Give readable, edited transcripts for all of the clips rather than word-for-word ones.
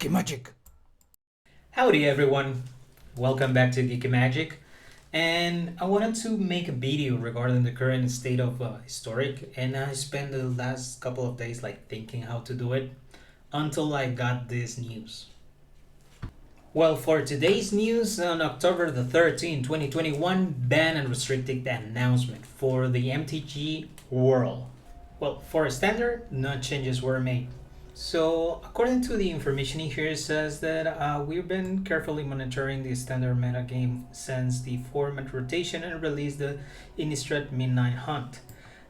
GeekyMagic. Howdy everyone, welcome back to GeekyMagic, and I wanted to make a video regarding the current state of Historic, and I spent the last couple of days thinking how to do it until I got this news. Well, for today's news on October the 13th, 2021, Banned and Restricted announcement for the MTG world. Well, for a standard, no changes were made. So, according to the information here, it says that we've been carefully monitoring the standard metagame since the format rotation and released the Innistrad Midnight Hunt.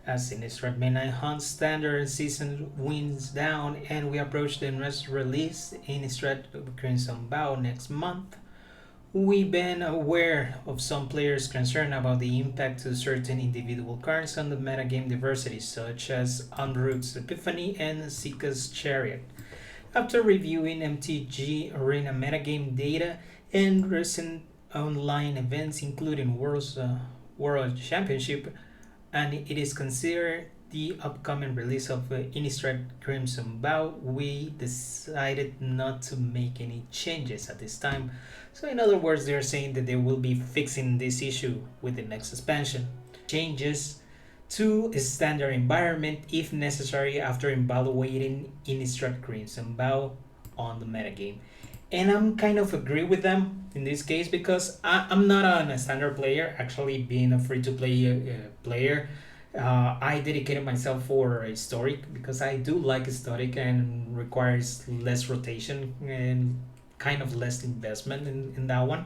As Innistrad Midnight Hunt standard season winds down and we approach the next release, Innistrad Crimson Bow, next month, we've been aware of some players concerned about the impact to certain individual cards on the metagame diversity, such as Unroot's Epiphany and Sika's Chariot. After reviewing MTG Arena metagame data and recent online events, including World Championship, and it is considered the upcoming release of Innistrad Crimson Bow, we decided not to make any changes at this time. So in other words, they're saying that they will be fixing this issue with the next expansion. Changes to a standard environment if necessary after evaluating Innistrad Crimson Bow on the metagame. And I'm kind of agree with them in this case because I'm not a standard player, actually being a free-to-play player. I dedicated myself for historic because I do like historic and requires less rotation and kind of less investment in that one.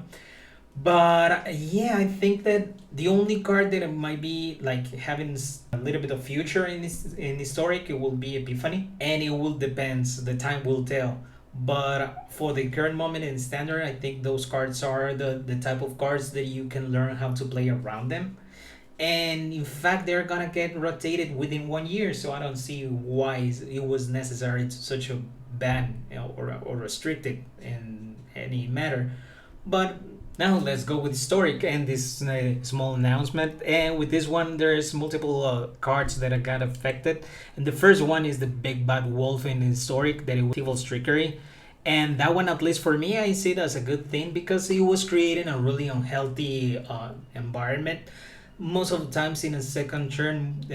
But yeah, I think that the only card that might be having a little bit of future in historic, it will be Epiphany, and it will depends. The time will tell. But for the current moment in standard, I think those cards are the type of cards that you can learn how to play around them. And in fact, they're gonna get rotated within 1 year, so I don't see why it was necessary to such a ban, or restricted in any matter. But now let's go with historic and this small announcement. And with this one, there's multiple cards that got affected. And the first one is the big bad wolf in historic, that it was Devil's Trickery. And that one, at least for me, I see it as a good thing because it was creating a really unhealthy environment. Most of the times in a second turn,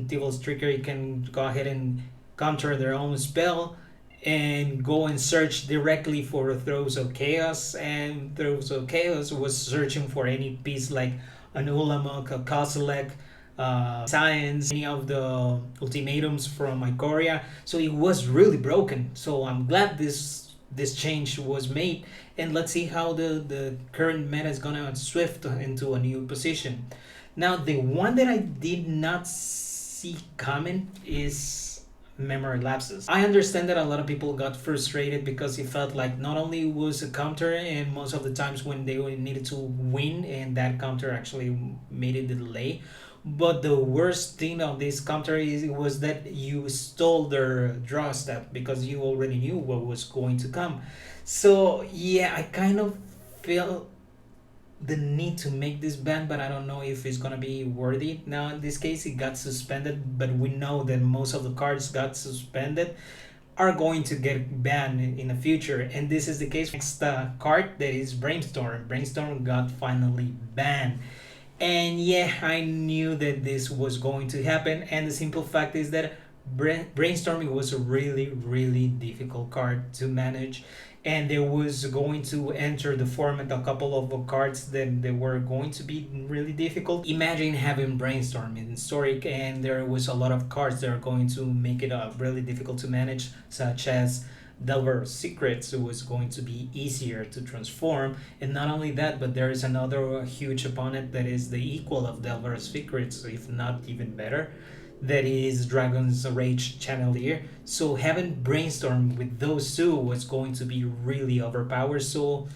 Devil's Trickery can go ahead and counter their own spell and go and search directly for Throes of Chaos, and Throes of Chaos was searching for any piece like an Ulamog, a Kozilek, Science, any of the ultimatums from Ikoria. So it was really broken. So I'm glad this change was made, and let's see how the current meta is gonna shift into a new position. Now, the one that I did not see coming is memory lapses. I understand that a lot of people got frustrated because it felt like not only was a counter, and most of the times when they needed to win, and that counter actually made it delay. But the worst thing of this counter was that you stole their draw step because you already knew what was going to come. So yeah, I kind of feel the need to make this ban, but I don't know if it's gonna be worthy. Now in this case, it got suspended, but we know that most of the cards got suspended are going to get banned in the future, and this is the case. Next card, that is Brainstorm. Brainstorm got finally banned. And yeah, I knew that this was going to happen, and the simple fact is that Brainstorming was a really difficult card to manage, and there was going to enter the format a couple of cards that they were going to be really difficult. Imagine having Brainstorm in historic, and there was a lot of cards that are going to make it really difficult to manage, such as Delver Secrets. It was going to be easier to transform, and not only that, but there is another huge opponent that is the equal of Delver Secrets, if not even better, that is Dragon's Rage Channelier. So having Brainstorm with those two was going to be really overpowered, so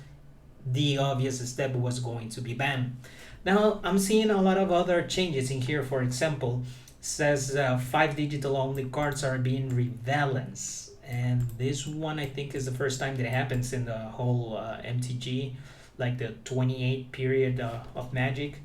the obvious step was going to be banned. Now I'm seeing a lot of other changes in here. For example, says 5 digital only cards are being rebalanced, and this one I think is the first time that it happens in the whole MTG, like the 28 period of Magic.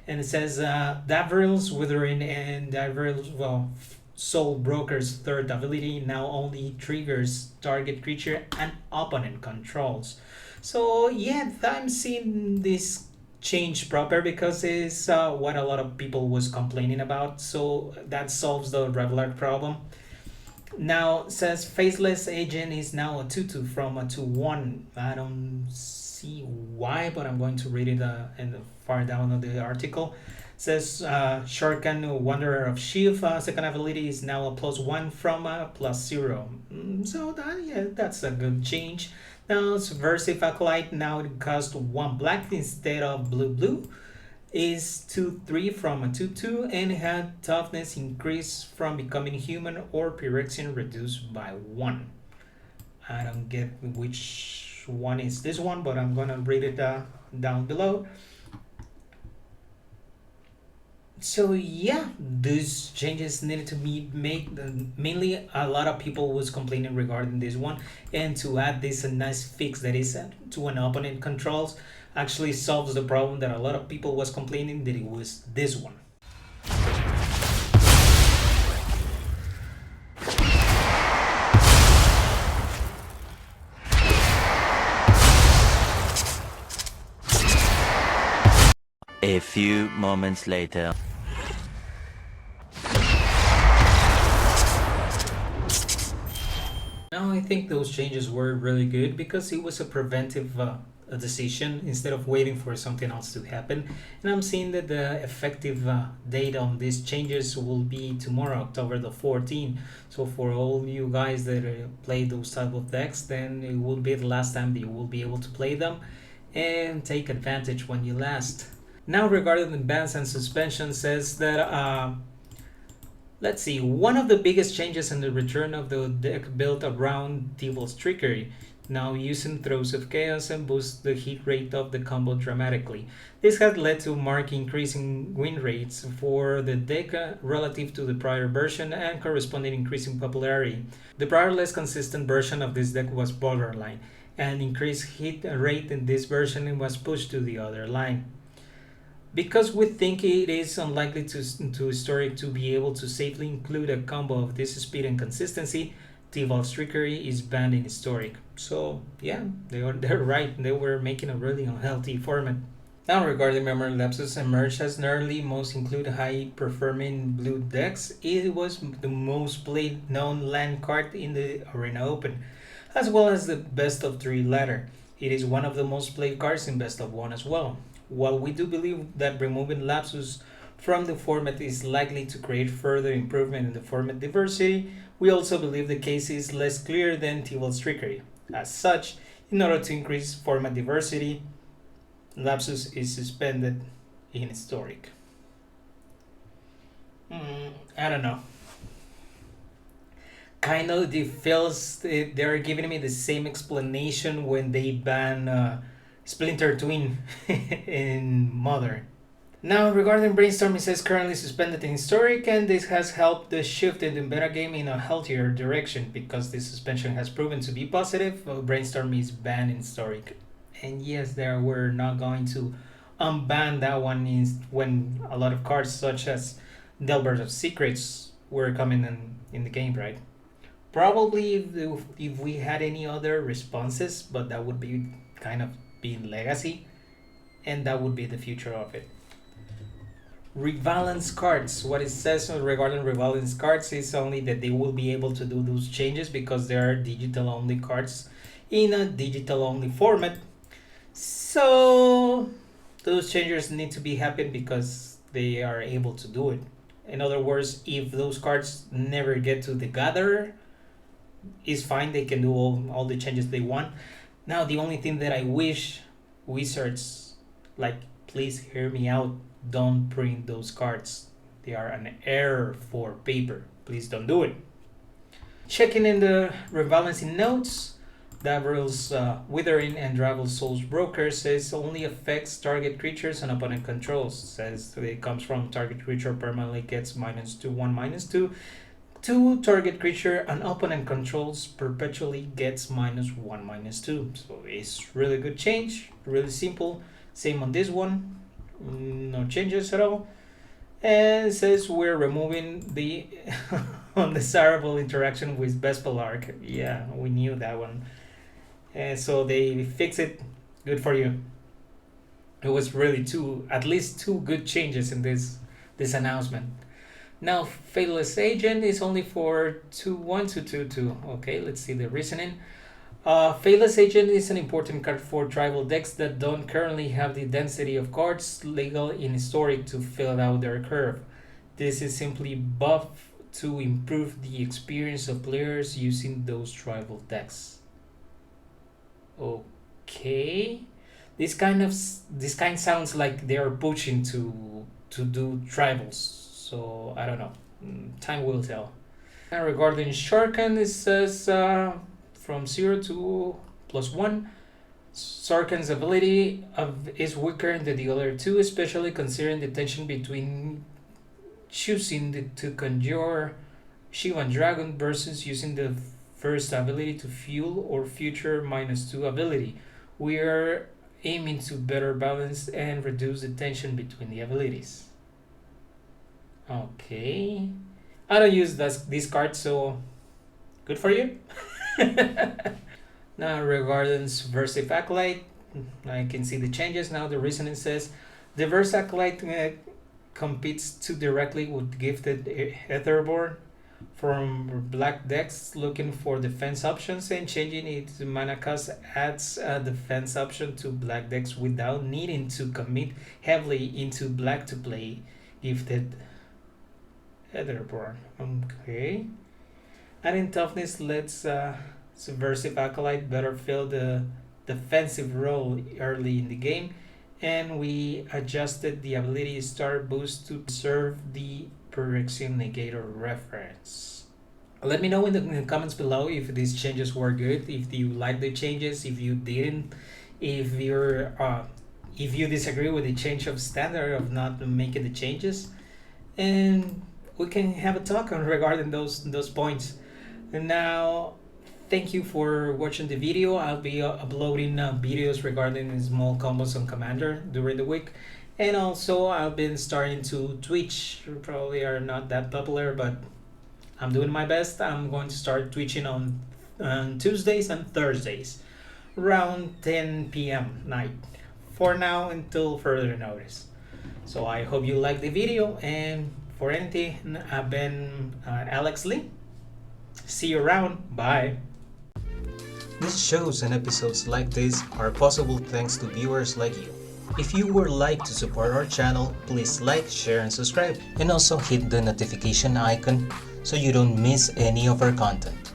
And it says Davril's Withering and Davril's, well, Soul Broker's third ability now only triggers target creature and opponent controls. So yeah, I'm seeing this change proper because it's what a lot of people was complaining about. So that solves the Reveler problem. Now says Faceless Agent is now a 2/2 from a 2/1. I don't see why, but I'm going to read it in the far down of the article. Says Shorkan, Wanderer of Shiv, second ability is now a +1 from a +0. So that's a good change. Now Subversive Acolyte, now it costs 1 black instead of blue. Is 2/3 from a 2/2 and had toughness increased from becoming human or Pyrexian reduced by 1. I don't get which one is this one, but I'm gonna read it down below. So yeah, these changes needed to be made. Mainly, a lot of people was complaining regarding this one, and to add this a nice fix that is to an opponent controls actually solves the problem that a lot of people was complaining that it was this one. A few moments later. Now I think those changes were really good because it was a preventive a decision instead of waiting for something else to happen. And I'm seeing that the effective date on these changes will be tomorrow, October the 14th. So for all you guys that play those type of decks, then it will be the last time that you will be able to play them and take advantage when you last. Now regarding the bans and suspensions, says that let's see, one of the biggest changes in the return of the deck built around Devil's Trickery, now using Throes of Chaos and boosts the hit rate of the combo dramatically. This has led to marked increase in win rates for the deck relative to the prior version and corresponding increase in popularity. The prior less consistent version of this deck was Borderline, and increased hit rate in this version was pushed to the other line. Because we think it is unlikely to Historic to be able to safely include a combo of this speed and consistency, Devil's Trickery is banned in Historic. So yeah, they're right. They were making a really unhealthy format. Now regarding Memory Lapses emerged as nearly most include high performing blue decks. It was the most played known land card in the Arena Open, as well as the best of 3 ladder. It is one of the most played cards in best of 1 as well. While we do believe that removing Lapsus from the format is likely to create further improvement in the format diversity, we also believe the case is less clear than Devil's Trickery. As such, in order to increase format diversity, Lapsus is suspended in Historic. I don't know. Kind of it feels they're giving me the same explanation when they ban Splinter Twin in Modern. Now regarding Brainstorm, it says currently suspended in Historic, and this has helped the shift in the meta game in a healthier direction because this suspension has proven to be positive. Brainstorm is banned in Historic, and yes, we're not going to unban that one when a lot of cards such as Delbert of Secrets were coming in the game, right? Probably if we had any other responses, but that would be kind of being legacy, and that would be the future of it. Rebalance cards. What it says regarding rebalance cards is only that they will be able to do those changes because they are digital only cards in a digital only format. So those changes need to be happen because they are able to do it. In other words, if those cards never get to the gatherer, it's fine, they can do all the changes they want. Now the only thing that I wish Wizards, like, please hear me out, don't print those cards. They are an error for paper. Please don't do it. Checking in the rebalancing notes, Davril's Withering and Dravel Soul's Broker says only affects target creatures and opponent controls. Says it comes from target creature permanently gets -2/1/2. To target creature and opponent controls perpetually gets -1/2. So it's really good change, really simple. Same on this one, no changes at all. And it says we're removing the undesirable interaction with Vespalark. Yeah, we knew that one. And so they fix it. Good for you. It was really at least two good changes in this announcement. Now, Faithless Agent is only for 2-1-2-2-2. Okay, let's see the reasoning. Faithless Agent is an important card for tribal decks that don't currently have the density of cards legal in Historic to fill out their curve. This is simply buff to improve the experience of players using those tribal decks. Okay, this kind sounds like they are pushing to do tribals. So I don't know. Time will tell. And regarding Sharkan, it says from 0 to +1. Sarkhan's ability is weaker than the other two, especially considering the tension between choosing to conjure Shivan Dragon versus using the first ability to fuel or future -2 ability. We are aiming to better balance and reduce the tension between the abilities. Okay. I don't use this card, so good for you. Now, regarding Versive Acolyte, I can see the changes. Now, the reasoning says the Versive Acolyte competes too directly with Gifted Etherborn from black decks looking for defense options, and changing its mana cost adds a defense option to black decks without needing to commit heavily into black to play Gifted Etherborn. Okay. Adding toughness lets Subversive Acolyte better fill the defensive role early in the game, and we adjusted the ability star boost to serve the Phyrexian Negator reference. Let me know in the comments below if these changes were good, if you like the changes, if you didn't, if you disagree with the change of standard of not making the changes, and we can have a talk on regarding those points. And now, thank you for watching the video. I'll be uploading videos regarding small combos on Commander during the week. And also, I've been starting to Twitch. Probably are not that popular, but I'm doing my best. I'm going to start Twitching on Tuesdays and Thursdays around 10 p.m. night. For now, until further notice. So I hope you like the video, and for anything, I've been Alex Lee. See you around. Bye. These shows and episodes like this are possible thanks to viewers like you. If you would like to support our channel, please like, share, and subscribe. And also hit the notification icon so you don't miss any of our content.